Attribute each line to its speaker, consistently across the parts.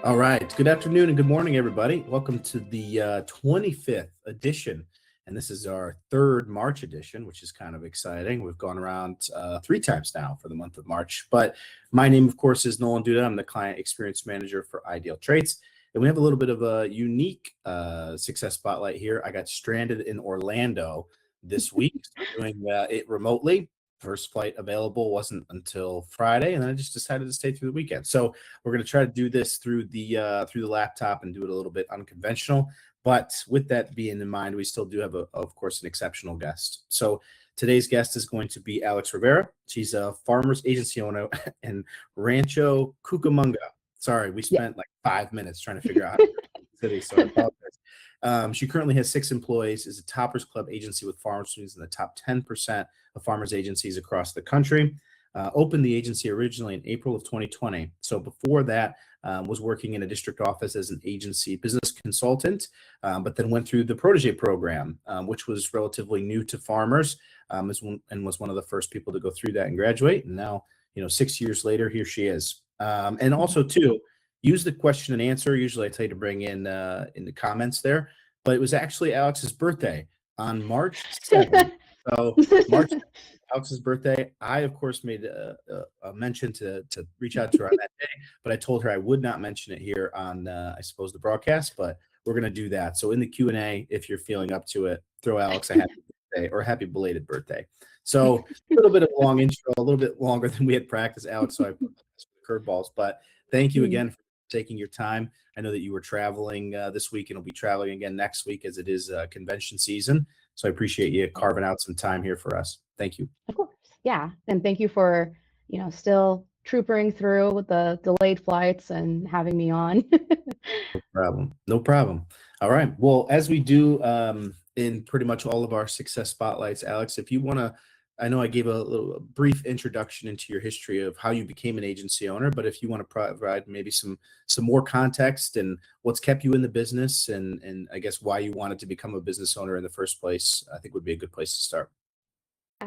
Speaker 1: All right. Good afternoon and good morning, everybody. Welcome to the 25th edition. And this is our third March edition, which is kind of exciting. We've gone around 3 times now for the month of March. But my name, of course, is Nolan Duda. I'm the Client Experience Manager for IdealTraits. And we have a little bit of a unique success spotlight here. I got stranded in Orlando this week. So we're doing it remotely. First flight available wasn't until Friday, and then I just decided to stay through the weekend. So we're going to try to do this through the laptop and do it a little bit unconventional. But with that being in mind, we still do have, of course, an exceptional guest. So today's guest is going to be Alex Rivera. She's a farmer's agency owner in Rancho Cucamonga. Sorry, we spent like 5 minutes trying to figure out how to pronounce the city, so I apologize. She currently has 6 employees, is a Toppers Club agency with farm students in the top 10% of farmers agencies across the country. Opened the agency originally in April of 2020. So before that, was working in a district office as an agency business consultant, but then went through the protege program, which was relatively new to farmers, and was one of the first people to go through that and graduate. And now, 6 years later, here she is. And also, too, use the question and answer. Usually I tell you to bring in the comments there, but it was actually Alex's birthday on March 7th. So March Alex's birthday. I, of course, made a mention to reach out to her on that day, but I told her I would not mention it here on, I suppose, the broadcast, but we're going to do that. So in the Q&A, if you're feeling up to it, throw Alex a happy birthday or happy belated birthday. So a little bit of a long intro, a little bit longer than we had practiced, Alex, so I put curveballs, but thank you again for taking your time. I know that you were traveling this week and will be traveling again next week as it is convention season. So I appreciate you carving out some time here for us. Thank you.
Speaker 2: Of course. Yeah. And thank you for, still troopering through with the delayed flights and having me on.
Speaker 1: No problem. No problem. All right. Well, as we do in pretty much all of our success spotlights, Alex, if you want to, I know I gave a brief introduction into your history of how you became an agency owner, but if you want to provide maybe some more context and what's kept you in the business and I guess why you wanted to become a business owner in the first place, I think would be a good place to start.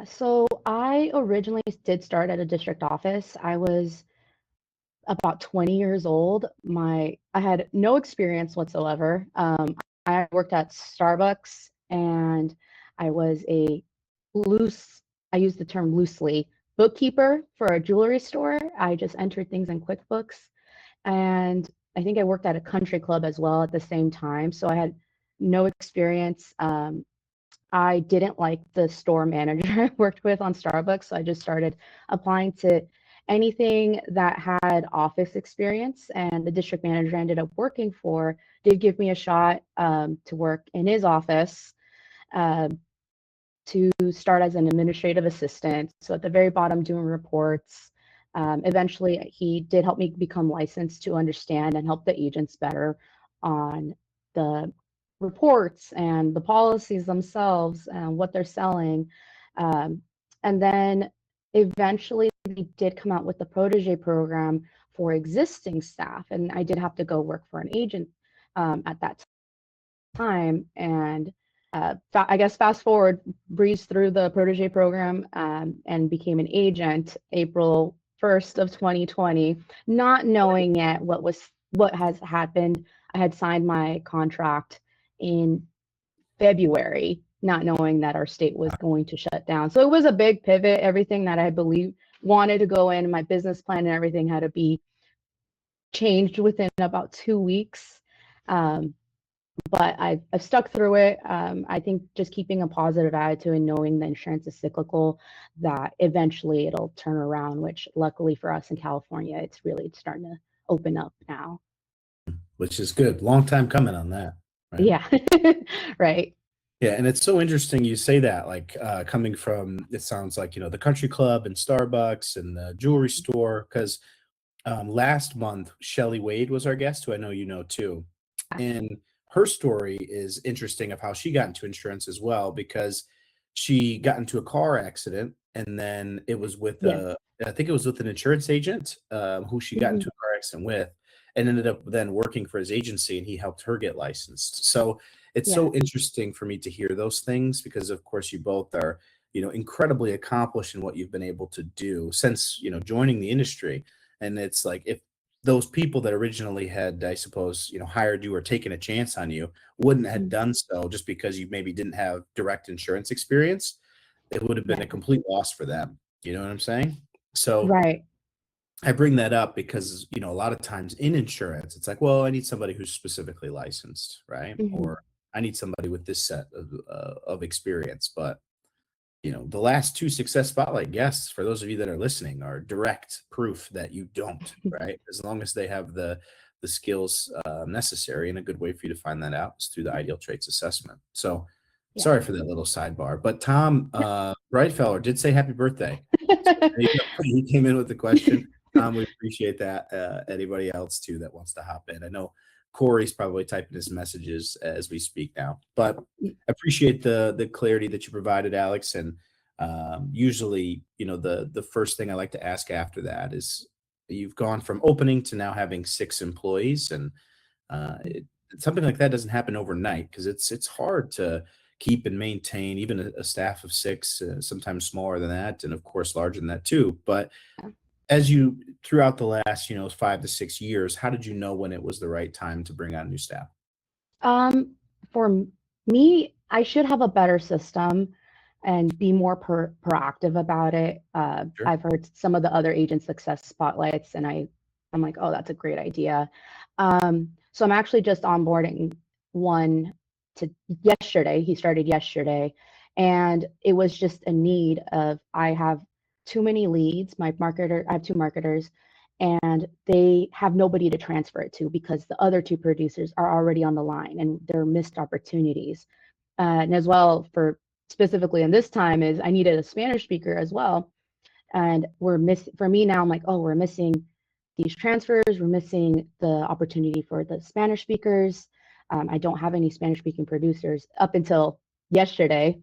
Speaker 2: So I originally did start at a district office. I was about 20 years old. I had no experience whatsoever. I worked at Starbucks and I was I use the term loosely, bookkeeper for a jewelry store. I just entered things in QuickBooks. And I think I worked at a country club as well at the same time. So I had no experience. I didn't like the store manager I worked with on Starbucks. So I just started applying to anything that had office experience. And the district manager I ended up working for did give me a shot to work in his office. To start as an administrative assistant. So at the very bottom, doing reports. Eventually, he did help me become licensed to understand and help the agents better on the reports and the policies themselves and what they're selling. And then eventually, we did come out with the protege program for existing staff. And I did have to go work for an agent at that time. And I guess fast forward, breezed through the protege program and became an agent April 1st of 2020, not knowing yet what has happened. I had signed my contract in February, not knowing that our state was going to shut down. So it was a big pivot. Everything that I believed wanted to go in, my business plan and everything had to be changed within about 2 weeks. But I've stuck through it. I think just keeping a positive attitude and knowing the insurance is cyclical, that eventually it'll turn around, which luckily for us in California, it's really starting to open up now.
Speaker 1: Which is good. Long time coming on that.
Speaker 2: Right? Yeah, right.
Speaker 1: Yeah, and it's so interesting you say that, like coming from, it sounds like, the country club and Starbucks and the jewelry store, because last month, Shelly Wade was our guest, who I know you know too. And her story is interesting of how she got into insurance as well, because she got into a car accident and then it was with I think it was with an insurance agent who she got into a car accident with and ended up then working for his agency, and he helped her get licensed. So it's so interesting for me to hear those things because, of course, you both are, incredibly accomplished in what you've been able to do since, joining the industry. And it's like, if those people that originally had, I suppose, hired you or taken a chance on you wouldn't have
Speaker 2: Mm.
Speaker 1: done so just because you maybe didn't have direct insurance experience. It would have been a
Speaker 2: Yeah.
Speaker 1: complete loss for them. You know what I'm saying? So
Speaker 2: Right.
Speaker 1: I bring that up because, a lot of times in insurance, it's like, well, I need somebody who's specifically licensed, right?
Speaker 2: Mhm.
Speaker 1: Or I need somebody with this set of experience. But, the last two Success Spotlight guests, for those of you that are listening, are direct proof that you don't, right? As long as they have the skills necessary, and a good way for you to find that out is through the Ideal Traits assessment. So
Speaker 2: Yeah.
Speaker 1: sorry for that little sidebar. But Tom Brightfeller did say happy birthday. So he came in with the question. We appreciate that. Anybody else too that wants to hop in? I know Corey's probably typing his messages as we speak now, but I appreciate the clarity that you provided, Alex. And usually, the first thing I like to ask after that is, you've gone from opening to now having 6 employees, and something like that doesn't happen overnight, because it's hard to keep and maintain even a staff of 6, sometimes smaller than that, and of course larger than that too. But as you throughout the last 5 to 6 years, how did you know when it was the right time to bring on new staff?
Speaker 2: Um, for me, I should have a better system and be more proactive about it.
Speaker 1: Sure.
Speaker 2: I've heard some of the other agent success spotlights, and I'm like, oh, that's a great idea. So I'm actually just onboarding one to yesterday. He started yesterday, and it was just a need of, I have too many leads. I have 2 marketers, and they have nobody to transfer it to because the other 2 producers are already on the line, and they're missed opportunities. And as well, for specifically in this time, is I needed a Spanish speaker as well, and we're missing. For me now, I'm like, oh, we're missing these transfers. We're missing the opportunity for the Spanish speakers. I don't have any Spanish speaking producers up until yesterday.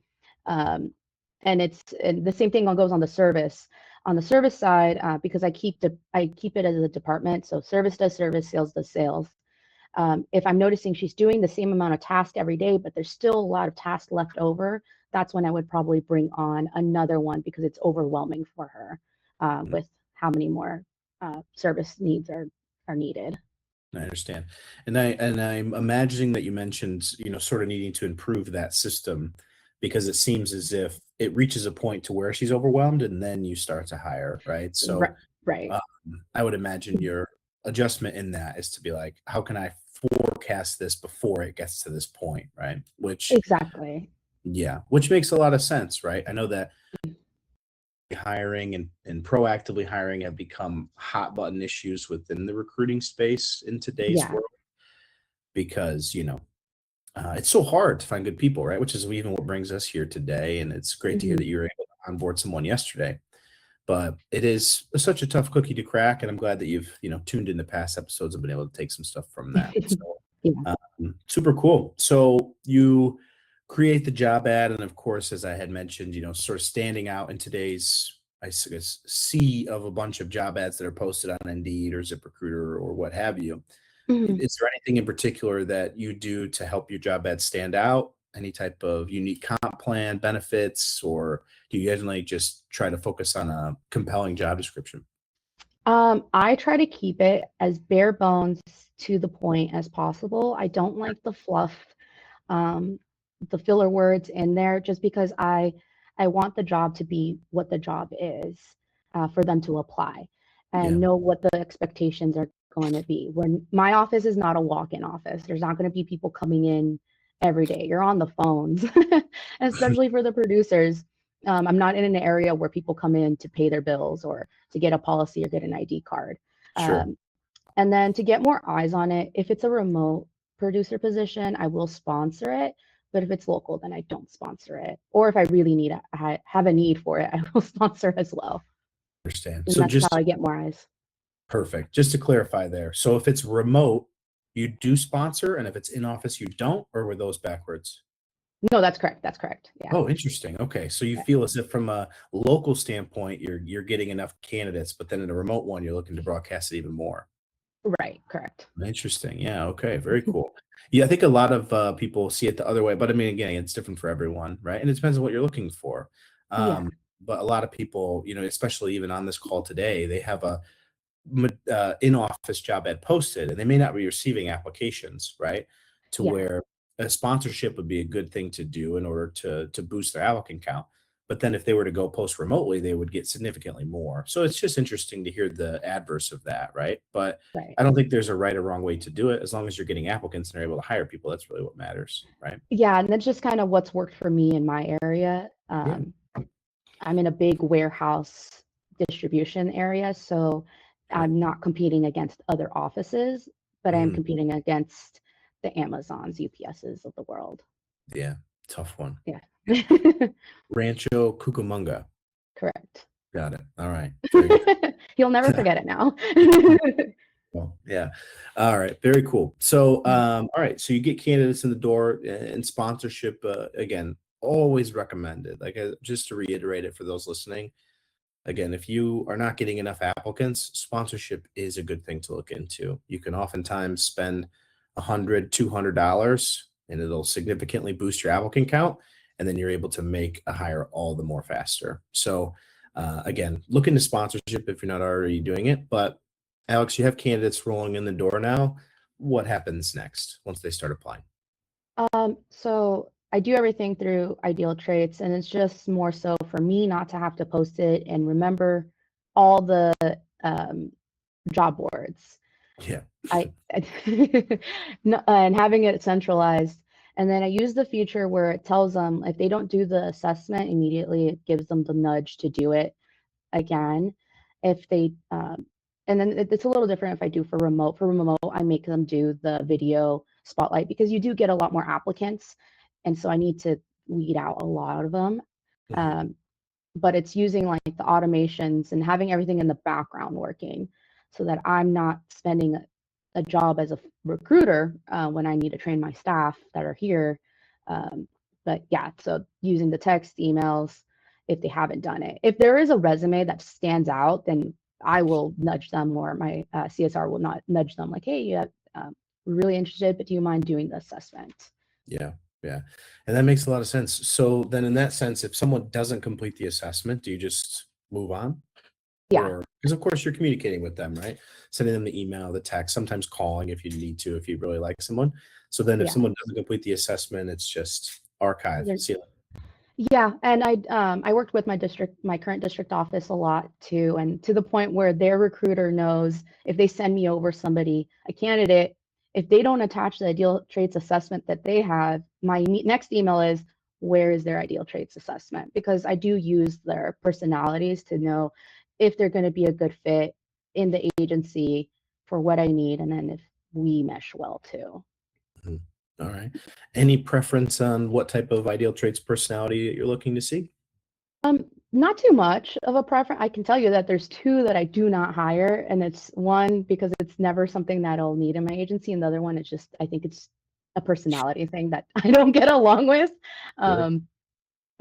Speaker 2: Um, and the same thing goes on the service. On the service side, because I keep it as a department. So service does service, sales does sales. If I'm noticing she's doing the same amount of tasks every day, but there's still a lot of tasks left over, that's when I would probably bring on another one, because it's overwhelming for her with how many more service needs are needed.
Speaker 1: I understand. And I'm imagining that you mentioned, sort of needing to improve that system, because it seems as if it reaches a point to where she's overwhelmed and then you start to hire, right?
Speaker 2: Right.
Speaker 1: So
Speaker 2: Right.
Speaker 1: um, I would imagine your adjustment in that is to be like, how can I forecast this before it gets to this point, right?
Speaker 2: Exactly.
Speaker 1: Which makes a lot of sense, right? I know that hiring and proactively hiring have become hot button issues within the recruiting space in today's
Speaker 2: Yeah.
Speaker 1: world, because it's so hard to find good people, right? Which is even what brings us here today. And it's great to hear
Speaker 2: Hmm.
Speaker 1: that you were able to onboard someone yesterday. But it is such a tough cookie to crack, and I'm glad that you've tuned into past episodes and been able to take some stuff from that. So
Speaker 2: Yeah.
Speaker 1: super cool. So you create the job ad, and of course, as I had mentioned, sort of standing out in today's, I guess, sea of a bunch of job ads that are posted on Indeed or ZipRecruiter or what have you.
Speaker 2: Mhm.
Speaker 1: Is there anything in particular that you do to help your job ad stand out? Any type of unique comp plan, benefits, or do you generally just try to focus on a compelling job description?
Speaker 2: I try to keep it as bare bones to the point as possible. I don't like the fluff, um, the filler words in there, just because I want the job to be what the job is, for them to apply
Speaker 1: Yeah,
Speaker 2: and know what the expectations are going to be. When my office is not a walk-in office, there's not going to be people coming in every day. You're on the phones, especially for the producers. I'm not in an area where people come in to pay their bills or to get a policy or get an ID card.
Speaker 1: sure.
Speaker 2: Um, and then to get more eyes on it, if it's a remote producer position, I will sponsor it. But if it's local, then I don't sponsor it. Or if I really have a need for it, I will sponsor as well.
Speaker 1: Understand.
Speaker 2: And
Speaker 1: So
Speaker 2: that's how
Speaker 1: just
Speaker 2: I get more eyes.
Speaker 1: perfect. Just to clarify there. So if it's remote, you do sponsor, and if it's in office, you don't, or were those backwards?
Speaker 2: No, that's correct. That's correct. Yeah.
Speaker 1: Oh, interesting. Okay. So you
Speaker 2: Yeah.
Speaker 1: feel as if from a local standpoint, you're getting enough candidates, but then in a remote one, you're looking to broadcast it even more.
Speaker 2: Right. Correct.
Speaker 1: Interesting. Yeah. Okay. Very cool. Yeah, I think a lot of people see it the other way, but I mean, again, it's different for everyone, right? And it depends on what you're looking for.
Speaker 2: Yeah.
Speaker 1: But a lot of people, especially even on this call today, they have in-office job ad posted, and they may not be receiving applications, right? To
Speaker 2: Yeah.
Speaker 1: where a sponsorship would be a good thing to do in order to boost their applicant count. But then if they were to go post remotely, they would get significantly more. So it's just interesting to hear the adverse of that, right? But
Speaker 2: Right.
Speaker 1: I don't think there's a right or wrong way to do it. As long as you're getting applicants and are able to hire people, that's really what matters, right?
Speaker 2: Yeah, and that's just kind of what's worked for me in my area.
Speaker 1: Yeah.
Speaker 2: I'm in a big warehouse distribution area, so
Speaker 1: Okay.
Speaker 2: I'm not competing against other offices, but I'm
Speaker 1: Mm,
Speaker 2: competing against the Amazons, UPSs of the world.
Speaker 1: yeah, tough one.
Speaker 2: Yeah.
Speaker 1: Rancho Cucamonga.
Speaker 2: Correct.
Speaker 1: Got it. All right. Very good.
Speaker 2: He'll never forget it now.
Speaker 1: Well, yeah. All right. Very cool. So, all right. So you get candidates in the door and sponsorship, again, always recommended. Like, just to reiterate it for those listening, again, if you are not getting enough applicants, sponsorship is a good thing to look into. You can oftentimes spend $100, $200, and it'll significantly boost your applicant count. And then you're able to make a hire all the more faster. So, again, look into sponsorship if you're not already doing it. But Alex, you have candidates rolling in the door now. What happens next once they start applying?
Speaker 2: So I do everything through IdealTraits, and it's just more so for me not to have to post it and remember all the um, job boards.
Speaker 1: Yeah.
Speaker 2: I and having it centralized. And then I use the feature where it tells them if they don't do the assessment immediately, it gives them the nudge to do it again. If they and then it's a little different if I do for remote. For remote, I make them do the video spotlight because you do get a lot more applicants, and so I need to weed out a lot of them.
Speaker 1: Mhm.
Speaker 2: Um, but it's using like the automations and having everything in the background working so that I'm not spending a job as a recruiter when I need to train my staff that are here. But yeah, so using the text, emails, if they haven't done it. If there is a resume that stands out, then I will nudge them, or my CSR will not nudge them like, hey, yeah, we're really interested, but do you mind doing the assessment?
Speaker 1: Yeah. Yeah. And that makes a lot of sense. So then in that sense, if someone doesn't complete the assessment, do you just move on?
Speaker 2: Yeah,
Speaker 1: Or because of course you're communicating with them, right? Sending them the email, the text, sometimes calling if you need to, if you really like someone. So then if
Speaker 2: yeah.
Speaker 1: someone doesn't complete the assessment, it's just archive. See you
Speaker 2: Yeah, and I worked with my current district office a lot too, and to the point where their recruiter knows if they send me over somebody, a candidate, if they don't attach the ideal traits assessment that they have, my next email is, where is their ideal traits assessment? Because I do use their personalities to know if they're going to be a good fit in the agency for what I need, and then if we mesh well too.
Speaker 1: Mhm. All right. Any preference on what type of ideal traits personality that you're looking to see?
Speaker 2: Not too much of a preference. I can tell you that there's two that I do not hire, and it's one because it's never something that I'll need in my agency, and the other one is just I think it's a personality thing that I don't get along with.
Speaker 1: Sure.
Speaker 2: Um,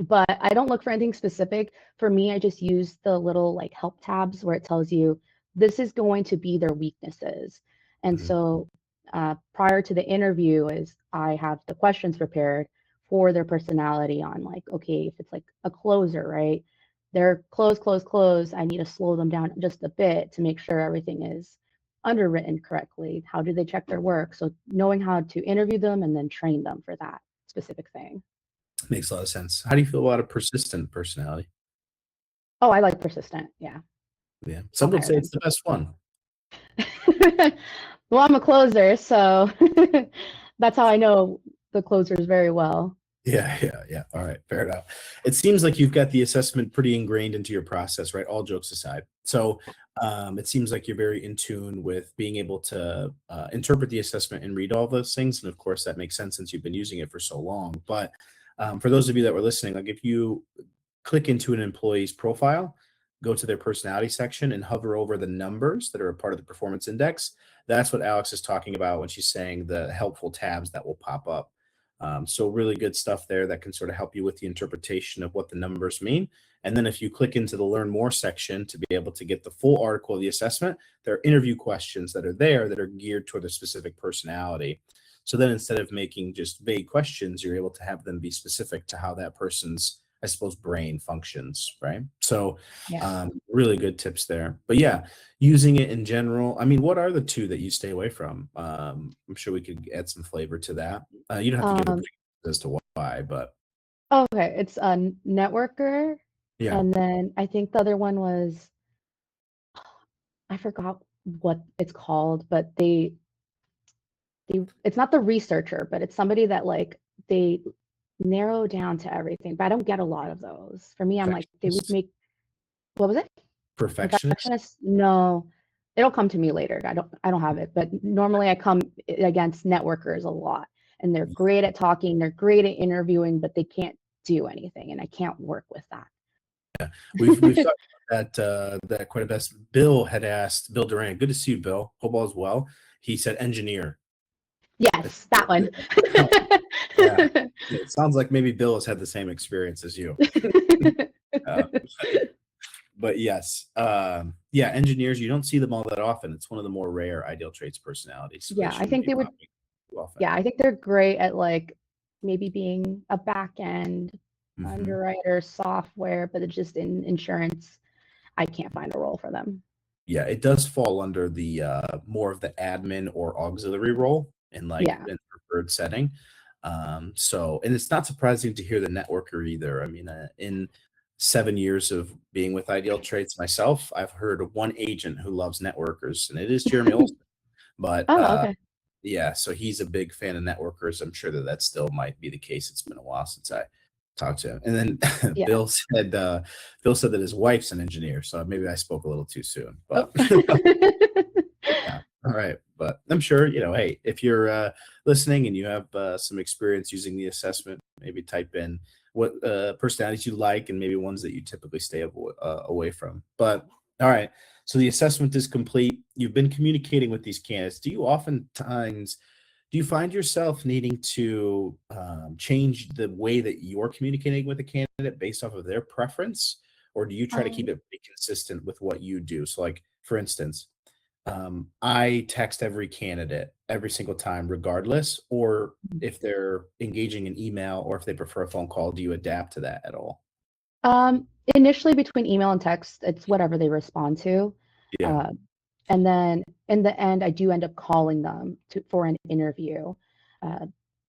Speaker 2: but I don't look for anything specific. For me, I just use the little like help tabs where it tells you this is going to be their weaknesses. And
Speaker 1: Mhm.
Speaker 2: so prior to the interview is I have the questions prepared for their personality on like, okay, if it's like a closer, right? They're close, close, close. I need to slow them down just a bit to make sure everything is underwritten correctly. How do they check their work? So knowing how to interview them and then train them for that specific thing.
Speaker 1: Makes a lot of sense. How do you feel about a persistent personality?
Speaker 2: Oh, I like persistent. Yeah,
Speaker 1: Yeah.
Speaker 2: I'll
Speaker 1: Some would
Speaker 2: hire
Speaker 1: say
Speaker 2: them.
Speaker 1: it's the best one.
Speaker 2: Well, I'm a closer, so that's how I know the closers very well.
Speaker 1: Yeah, yeah, yeah. All right, fair enough. It seems like you've got the assessment pretty ingrained into your process, right? All jokes aside. So it seems like you're very in tune with being able to interpret the assessment and read all those things. And of course, that makes sense since you've been using it for so long. But for those of you that were listening, like if you click into an employee's profile, go to their personality section and hover over the numbers that are a part of the performance index. That's what Alex is talking about when she's saying the helpful tabs that will pop up. So really good stuff there that can sort of help you with the interpretation of what the numbers mean. And then if you click into the learn more section to be able to get the full article of the assessment, there are interview questions that are there that are geared toward a specific personality. So then instead of making just vague questions, you're able to have them be specific to how that person's I suppose, brain functions, right? So
Speaker 2: Yeah.
Speaker 1: really good tips there. But yeah, using it in general, I mean, what are the two that you stay away from? I'm sure we could add some flavor to that. You don't have to give a
Speaker 2: Um,
Speaker 1: brief as to why, but
Speaker 2: okay, it's a networker,
Speaker 1: yeah.
Speaker 2: and then I think the other one was I forgot what it's called, but they it's not the researcher, but it's somebody that like they narrow down to everything. But I don't get a lot of those. For me, I'm like they would
Speaker 1: Perfectionist.
Speaker 2: make what was it?
Speaker 1: Perfectionist.
Speaker 2: Perfectionist? No. It'll come to me later. I don't have it, but normally I come against networkers a lot. And they're great at talking, they're great at interviewing, but they can't do anything and I can't work with
Speaker 1: We've
Speaker 2: that.
Speaker 1: talked about that quite a bit. Bill had asked Bill Durant. Good to see you, Bill. Hope all is well. He said engineer.
Speaker 2: Yes, that one.
Speaker 1: Yeah, it sounds like maybe Bill has had the same experience as you. Uh, but yes, yeah, engineers, you don't see them all that often. It's one of the more rare ideal traits personalities, so they
Speaker 2: Yeah, I
Speaker 1: shouldn't
Speaker 2: think
Speaker 1: be
Speaker 2: they would
Speaker 1: popping too often.
Speaker 2: yeah, I think they're great at like maybe being a back end
Speaker 1: Mhm.
Speaker 2: underwriter software, but it's just in insurance, I can't find a role for them.
Speaker 1: Yeah, it does fall under the more of the admin or auxiliary role in like
Speaker 2: Yeah.
Speaker 1: in preferred setting. So, and it's not surprising to hear the networker either. I mean, in 7 years of being with Ideal Traits myself, I've heard of one agent who loves networkers, and it is Jeremy Olson. But
Speaker 2: Oh, okay.
Speaker 1: yeah, so he's a big fan of networkers. I'm sure that that still might be the case. It's been a while since I talked to him. And then
Speaker 2: Yeah.
Speaker 1: Bill said that his wife's an engineer, so maybe I spoke a little too soon.
Speaker 2: Oh.
Speaker 1: But yeah, all right. But I'm sure, hey, if you're listening and you have some experience using the assessment, maybe type in what personalities you like and maybe ones that you typically stay away from. But all right. So the assessment is complete. You've been communicating with these candidates. Do you find yourself needing to change the way that you're communicating with a candidate based off of their preference? Or do you try to keep
Speaker 2: Um,
Speaker 1: it pretty consistent with what you do? So, like, for instance, I text every candidate every single time, regardless, or if they're engaging in email or if they prefer a phone call, do you adapt to that at all?
Speaker 2: um, initially between email and text, it's whatever they respond to.
Speaker 1: Yeah.
Speaker 2: Uh, and then in the end, I do end up calling them for an interview. Uh,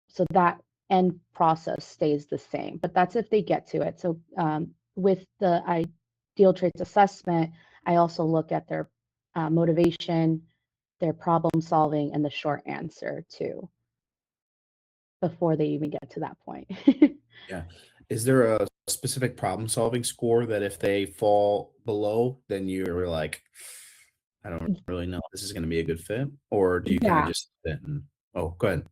Speaker 2: so that end process stays the same, but that's if they get to it. So with the ideal traits assessment, I also look at their motivation, their problem solving, and the short answer too, before they even get to that point.
Speaker 1: Yeah. Is there a specific problem-solving score that if they fall below, then you're like, "I don't really know if this is gonna be a good fit," or do you kinda
Speaker 2: Yeah,
Speaker 1: just sit and oh, go ahead.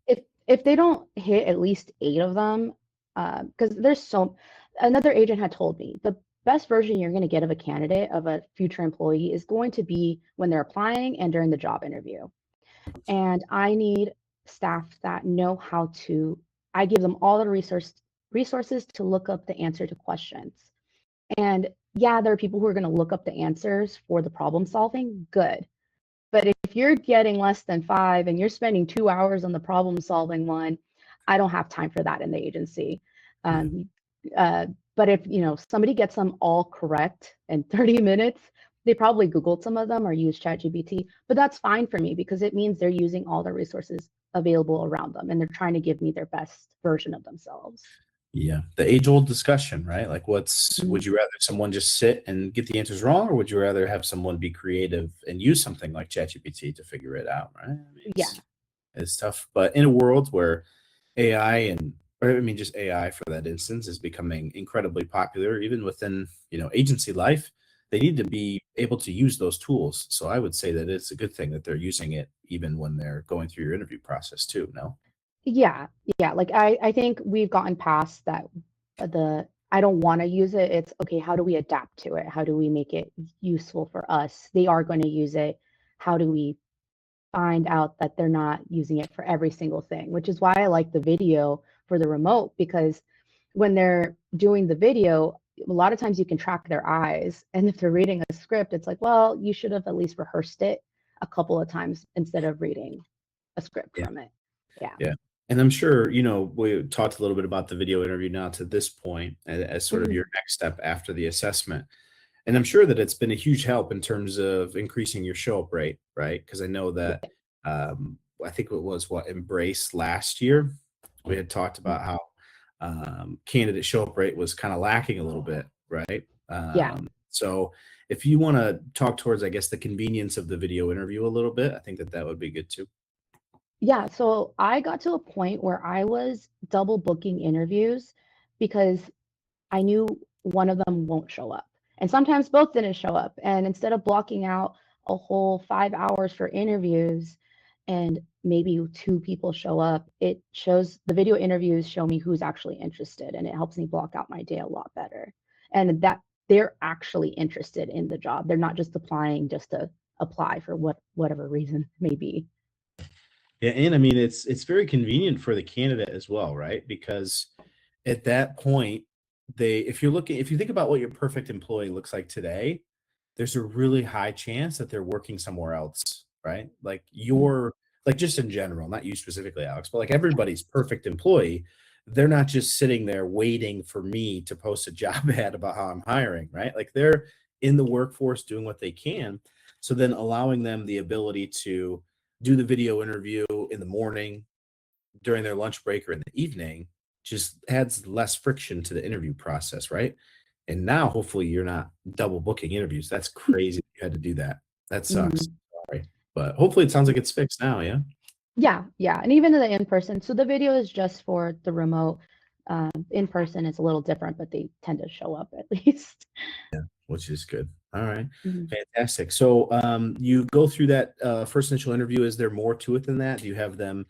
Speaker 2: if they don't hit at least 8 of them, because there's so another agent had told me the best version you're going to get of a candidate of a future employee is going to be when they're applying and during the job interview. And I need staff that know how to. I give them all the resources to look up the answer to questions. And yeah, there are people who are going to look up the answers for the problem solving. Good. But if you're getting less than 5 and you're spending 2 hours on the problem solving one, I don't have time for that in the agency.
Speaker 1: Yeah.
Speaker 2: Um, but if somebody gets them all correct in 30 minutes, they probably Googled some of them or used ChatGPT, but that's fine for me because it means they're using all the resources available around them and they're trying to give me their best version of themselves.
Speaker 1: Yeah, the age-old discussion, right? Like, would
Speaker 2: Mhm.
Speaker 1: you rather someone just sit and get the answers wrong, or would you rather have someone be creative and use something like ChatGPT to figure it out, right? I mean,
Speaker 2: Yeah.
Speaker 1: it's tough, but in a world where AI or I mean, just AI for that instance is becoming incredibly popular, even within, agency life, they need to be able to use those tools. So I would say that it's a good thing that they're using it even when they're going through your interview process too, no?
Speaker 2: Yeah, yeah. Like I think we've gotten past that. The I don't want to use it. It's okay. How do we adapt to it? How do we make it useful for us? They are going to use it. How do we find out that they're not using it for every single thing? Which is why I like the video for the remote because when they're doing the video, a lot of times you can track their eyes, and if they're reading a script, it's like, well, you should have at least rehearsed it a couple of times instead of reading a script
Speaker 1: Yeah.
Speaker 2: from it. Yeah.
Speaker 1: Yeah. And I'm sure, we talked a little bit about the video interview now to this point as sort of
Speaker 2: Mhm.
Speaker 1: your next step after the assessment. And I'm sure that it's been a huge help in terms of increasing your show up rate, right? Because I know that I think it was Embrace last year. We had talked about how candidate show up rate was kind of lacking a little bit, right?
Speaker 2: Yeah.
Speaker 1: So if you want to talk towards, I guess, the convenience of the video interview a little bit, I think that that would be good too.
Speaker 2: Yeah, so I got to a point where I was double booking interviews because I knew one of them won't show up. And sometimes both didn't show up. And instead of blocking out a whole 5 hours for interviews and maybe two people show up, it shows the video interviews show me who's actually interested and it helps me block out my day a lot better. And that they're actually interested in the job. They're not just applying just to apply for whatever reason it may be.
Speaker 1: Yeah, and I mean it's very convenient for the candidate as well, right? Because at that point, if you think about what your perfect employee looks like today, there's a really high chance that they're working somewhere else, right? Like
Speaker 2: Mhm.
Speaker 1: like just in general, not you specifically, Alex, but like everybody's perfect employee, they're not just sitting there waiting for me to post a job ad about how I'm hiring, right? Like they're in the workforce doing what they can. So then allowing them the ability to do the video interview in the morning, during their lunch break, or in the evening just adds less friction to the interview process, right? And now hopefully you're not double booking interviews. That's crazy that you had to do that. That sucks.
Speaker 2: Mhm.
Speaker 1: Sorry. But hopefully it sounds like it's fixed now, yeah?
Speaker 2: Yeah, yeah, and even the in-person. So the video is just for the remote. In person is a little different, but they tend to show up at least.
Speaker 1: Which is good. All right.
Speaker 2: Mhm.
Speaker 1: Fantastic. So you go through that first initial interview. Is there more to it than that? Do you have them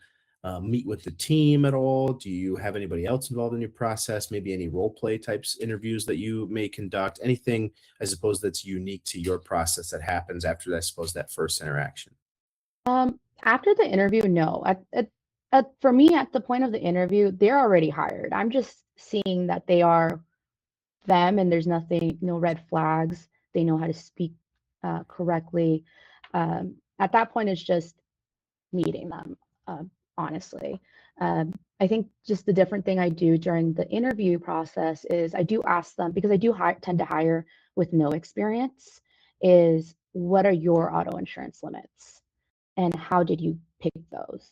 Speaker 1: meet with the team at all? Do you have anybody else involved in your process? Maybe any role play types interviews that you may conduct? Anything, I suppose, that's unique to your process that happens after, I suppose, that first interaction?
Speaker 2: After the interview, no. For me, at the point of the interview, they're already hired. I'm just seeing that they are them, and there's nothing, no red flags. They know how to speak correctly. At that point, it's just meeting them, uh, honestly. I think just the different thing I do during the interview process is I do ask them, because I do tend to hire with no experience, is what are your auto insurance limits and how did you pick those?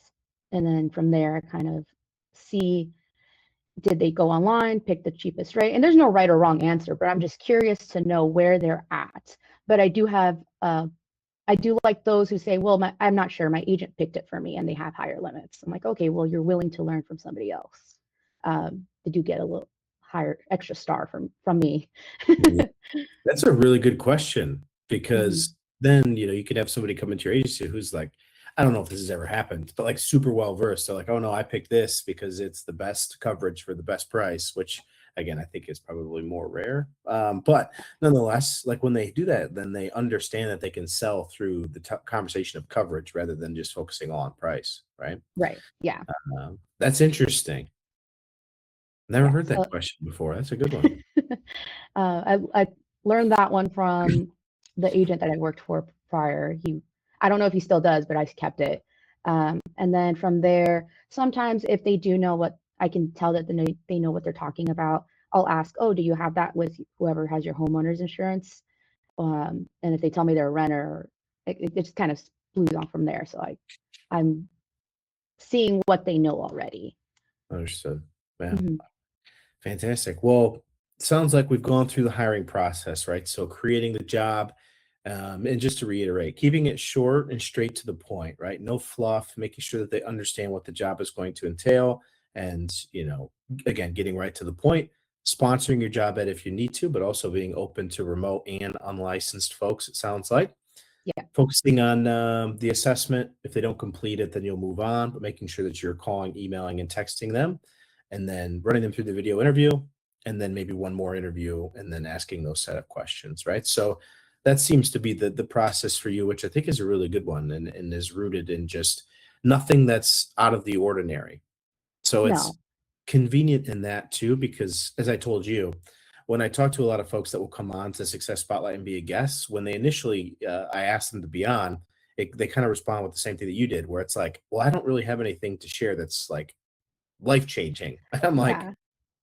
Speaker 2: And then from there, kind of see, did they go online, pick the cheapest rate? And there's no right or wrong answer, but I'm just curious to know where they're at. But I do like those who say, well, I'm not sure. My agent picked it for me and they have higher limits. I'm like, okay, well, you're willing to learn from somebody else. Did you get a little higher extra star from me?
Speaker 1: That's a really good question
Speaker 2: Mhm.
Speaker 1: because then, you could have somebody come into your agency who's like, I don't know if this has ever happened, but like super well versed. They're like, oh no, I picked this because it's the best coverage for the best price, which again, I think is probably more rare. But nonetheless, like when they do that, then they understand that they can sell through the conversation of coverage rather than just focusing on price, right?
Speaker 2: Right. Yeah.
Speaker 1: That's interesting. Never
Speaker 2: Yeah.
Speaker 1: heard that
Speaker 2: So
Speaker 1: question before. That's a good one.
Speaker 2: I learned that one from the agent that I worked for prior. I don't know if he still does, but I kept it. And then from there, sometimes if they do know what, I can tell that they know what they're talking about. I'll ask, oh, do you have that with whoever has your homeowner's insurance? And if they tell me they're a renter, it just kind of moves on from there. So I'm seeing what they know already.
Speaker 1: Understood. Yeah.
Speaker 2: Mhm.
Speaker 1: Fantastic. Well, sounds like we've gone through the hiring process, right? So creating the job, and just to reiterate, keeping it short and straight to the point, right? No fluff, making sure that they understand what the job is going to entail, and again, getting right to the point. Sponsoring your job ad if you need to, but also being open to remote and unlicensed folks. It sounds like
Speaker 2: Yeah.
Speaker 1: focusing on the assessment. If they don't complete it, then you'll move on, but making sure that you're calling, emailing, and texting them, and then running them through the video interview, and then maybe one more interview, and then asking those setup questions, right? So that seems to be the process for you, which I think is a really good one, and is rooted in just nothing that's out of the ordinary. So
Speaker 2: No.
Speaker 1: it's convenient in that too, because as I told you, when I talk to a lot of folks that will come on to Success Spotlight and be a guest, when they initially, I asked them to be on, they kind of respond with the same thing that you did, where it's like, well, I don't really have anything to share that's like life-changing. I'm like,
Speaker 2: Yeah.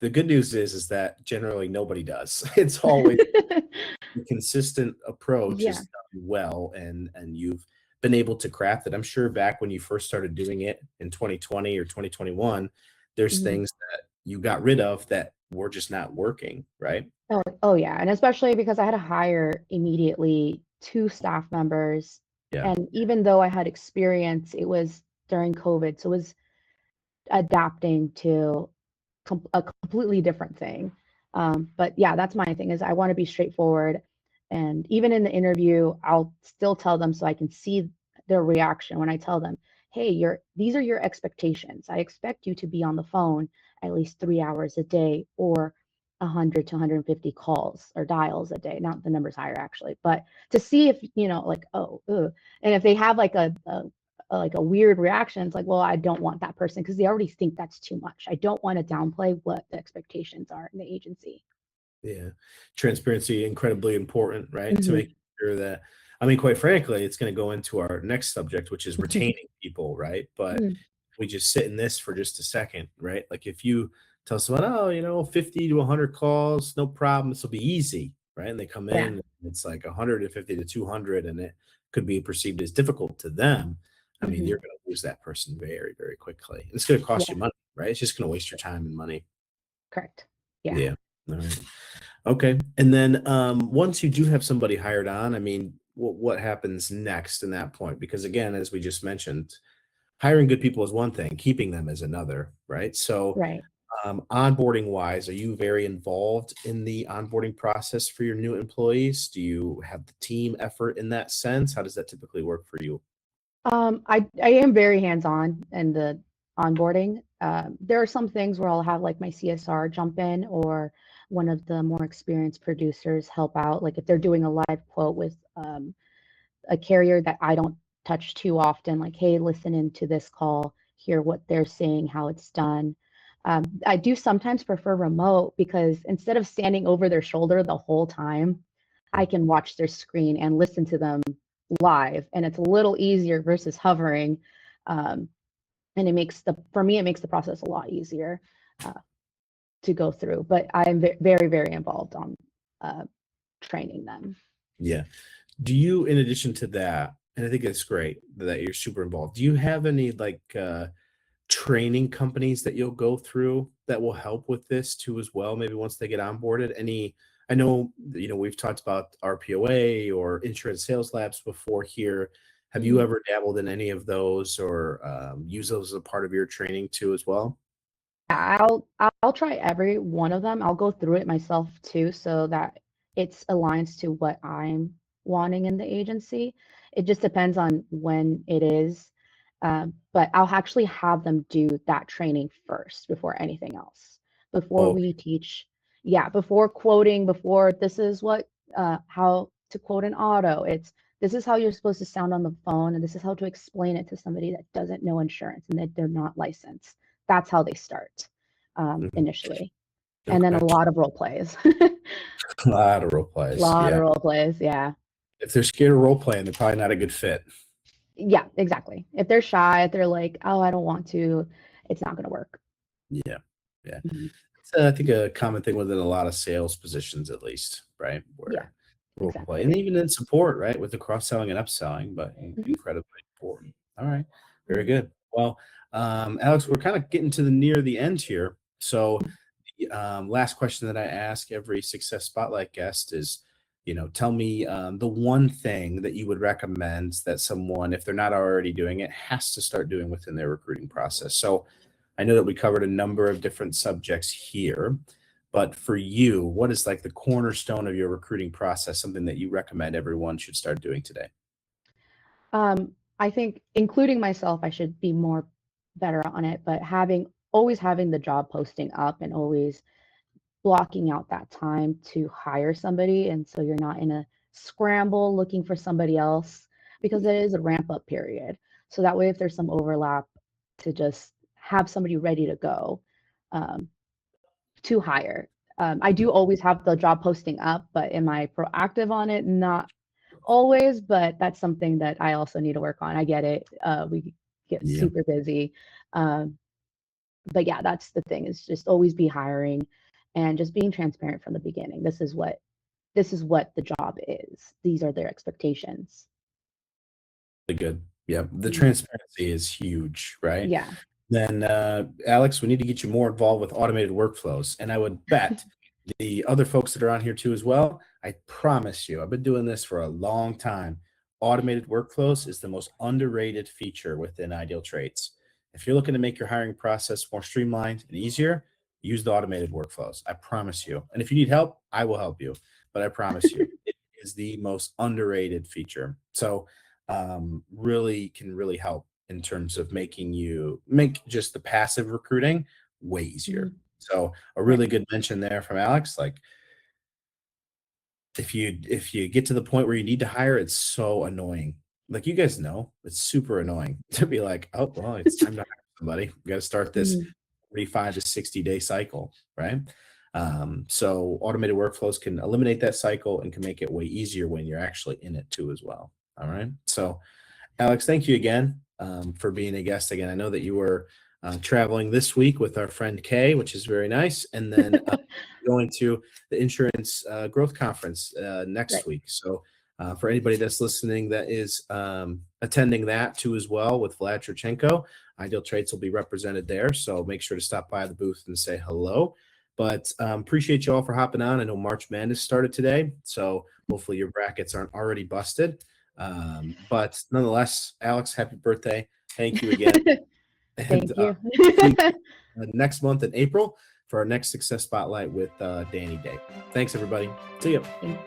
Speaker 1: the good news is that generally nobody does. It's always the consistent approach is
Speaker 2: Yeah.
Speaker 1: done well, and you've been able to craft it. I'm sure back when you first started doing it in 2020 or 2021, there's
Speaker 2: Mhm.
Speaker 1: things that you got rid of that were just not working, right?
Speaker 2: Oh, yeah, and especially because I had to hire immediately 2 staff members,
Speaker 1: Yeah.
Speaker 2: and even though I had experience, it was during COVID, so it was adapting to a completely different thing. But yeah, that's my thing is I want to be straightforward. And even in the interview, I'll still tell them so I can see their reaction when I tell them, hey, these are your expectations. I expect you to be on the phone at least 3 hours a day or 100 to 150 calls or dials a day. Not the numbers higher actually, but to see if, like, oh, ugh. And if they have like a weird reaction, it's like, well, I don't want that person because they already think that's too much. I don't want to downplay what the expectations are in the agency.
Speaker 1: Yeah. Transparency, incredibly important, right? To
Speaker 2: Hmm.
Speaker 1: make sure that, I mean, quite frankly, it's going to go into our next subject, which is retaining people, right? But we just sit in this for just a second, right? Like if you tell someone, oh, 50 to 100 calls, no problem, this will be easy, right? And they come
Speaker 2: Yeah.
Speaker 1: in, and it's like 150 to 200, and it could be perceived as difficult to them. I mean,
Speaker 2: Hmm.
Speaker 1: you're going to lose that person very, very quickly. It's going to cost
Speaker 2: Yeah.
Speaker 1: you money, right? It's just going to waste your time and money.
Speaker 2: Correct. Yeah.
Speaker 1: Yeah. All right. Okay. And then once you do have somebody hired on, I mean, what happens next in that point? Because again, as we just mentioned, hiring good people is one thing, keeping them is another, right? So,
Speaker 2: Right.
Speaker 1: onboarding wise, are you very involved in the onboarding process for your new employees? Do you have the team effort in that sense? How does that typically work for you?
Speaker 2: I am very hands-on in the onboarding. There are some things where I'll have like my CSR jump in or one of the more experienced producers help out. Like if they're doing a live quote with a carrier that I don't touch too often, like, hey, listen into this call, hear what they're saying, how it's done. I do sometimes prefer remote because instead of standing over their shoulder the whole time, I can watch their screen and listen to them live, and it's a little easier versus hovering. Um, and for me, it makes the process a lot easier uh, to go through. But I'm very, very involved on uh, training them.
Speaker 1: Yeah. Do you, in addition to that, and I think it's great that you're super involved, do you have any like training companies that you'll go through that will help with this too as well, maybe once they get onboarded? Any, I know, we've talked about RPOA or insurance sales labs before here. Have you
Speaker 2: Mhm.
Speaker 1: ever dabbled in any of those or use those as a part of your training too as well?
Speaker 2: I'll try every one of them. I'll go through it myself too, so that it's aligns to what I'm wanting in the agency. It just depends on when it is. But I'll actually have them do that training first before anything else. Before
Speaker 1: Oh,
Speaker 2: we teach, yeah, before quoting, before this is what how to quote an auto. This is how you're supposed to sound on the phone, and this is how to explain it to somebody that doesn't know insurance and that they're not licensed. That's how they start
Speaker 1: mhm.
Speaker 2: initially. And then
Speaker 1: Okay.
Speaker 2: a lot of role plays.
Speaker 1: A lot of role
Speaker 2: A
Speaker 1: plays.
Speaker 2: lot
Speaker 1: Yeah.
Speaker 2: of role plays. Yeah.
Speaker 1: If they're scared of role playing, they're probably not a good fit.
Speaker 2: Yeah, exactly. If they're shy, if they're like, oh, I don't want to, it's not going to work.
Speaker 1: Yeah. Yeah.
Speaker 2: Mhm.
Speaker 1: It's, I think a common thing within a lot of sales positions, at least, right?
Speaker 2: Yeah,
Speaker 1: Where role play, and
Speaker 2: exactly.
Speaker 1: even in support, right, with the cross selling and upselling, but
Speaker 2: Hmm.
Speaker 1: incredibly important. All right, very
Speaker 2: Hmm.
Speaker 1: good. Well, Alex, we're kind of getting to the near the end here. So, the last question that I ask every Success Spotlight guest is, tell me the one thing that you would recommend that someone, if they're not already doing it, has to start doing within their recruiting process. So, I know that we covered a number of different subjects here, but for you, what is like the cornerstone of your recruiting process, something that you recommend everyone should start doing today?
Speaker 2: I think including myself, I should be more better on it, but always having the job posting up and always blocking out that time to hire somebody. And so you're not in a scramble looking for somebody else because it is a ramp up period. So that way, if there's some overlap, to just have somebody ready to go um, to hire. I do always have the job posting up, but am I proactive on it? Not always, but that's something that I also need to work on. I get it. We get
Speaker 1: Yeah.
Speaker 2: super busy. Um, But yeah, that's the thing, is just always be hiring and just being transparent from the beginning. This is what the job is. These are their expectations.
Speaker 1: Really good. Yeah, the
Speaker 2: Mhm.
Speaker 1: transparency is huge, right?
Speaker 2: Yeah.
Speaker 1: Then, Alex, we need to get you more involved with automated workflows. And I would bet the other folks that are on here too as well, I promise you, I've been doing this for a long time. Automated workflows is the most underrated feature within IdealTraits. If you're looking to make your hiring process more streamlined and easier, use the automated workflows. I promise you. And if you need help, I will help you. But I promise you, it is the most underrated feature. So really help in terms of making you make just the passive recruiting way easier.
Speaker 2: Mhm.
Speaker 1: So a
Speaker 2: Right.
Speaker 1: really good mention there from Alex. Like if you get to the point where you need to hire, it's so annoying. Like you guys know, it's super annoying to be like, oh well, it's time to hire somebody. We got to start this
Speaker 2: Mhm.
Speaker 1: 45 to 60-day cycle, right? So automated workflows can eliminate that cycle and can make it way easier when you're actually in it too as well. All right. So Alex, thank you again for being a guest again. I know that you were traveling this week with our friend Kay, which is very nice, and then going to the insurance growth conference next
Speaker 2: Right.
Speaker 1: week. So for anybody that's listening that is attending that too as well with Vlad Trichenko, Ideal Traits will be represented there. So make sure to stop by the booth and say hello. But appreciate you all for hopping on. I know March Madness started today, so hopefully your brackets aren't already busted. But nonetheless, Alex, happy birthday. Thank you again. And
Speaker 2: Thank you.
Speaker 1: see you next month in April for our next Success Spotlight with Danny Day. Thanks, everybody. See you.
Speaker 2: Thank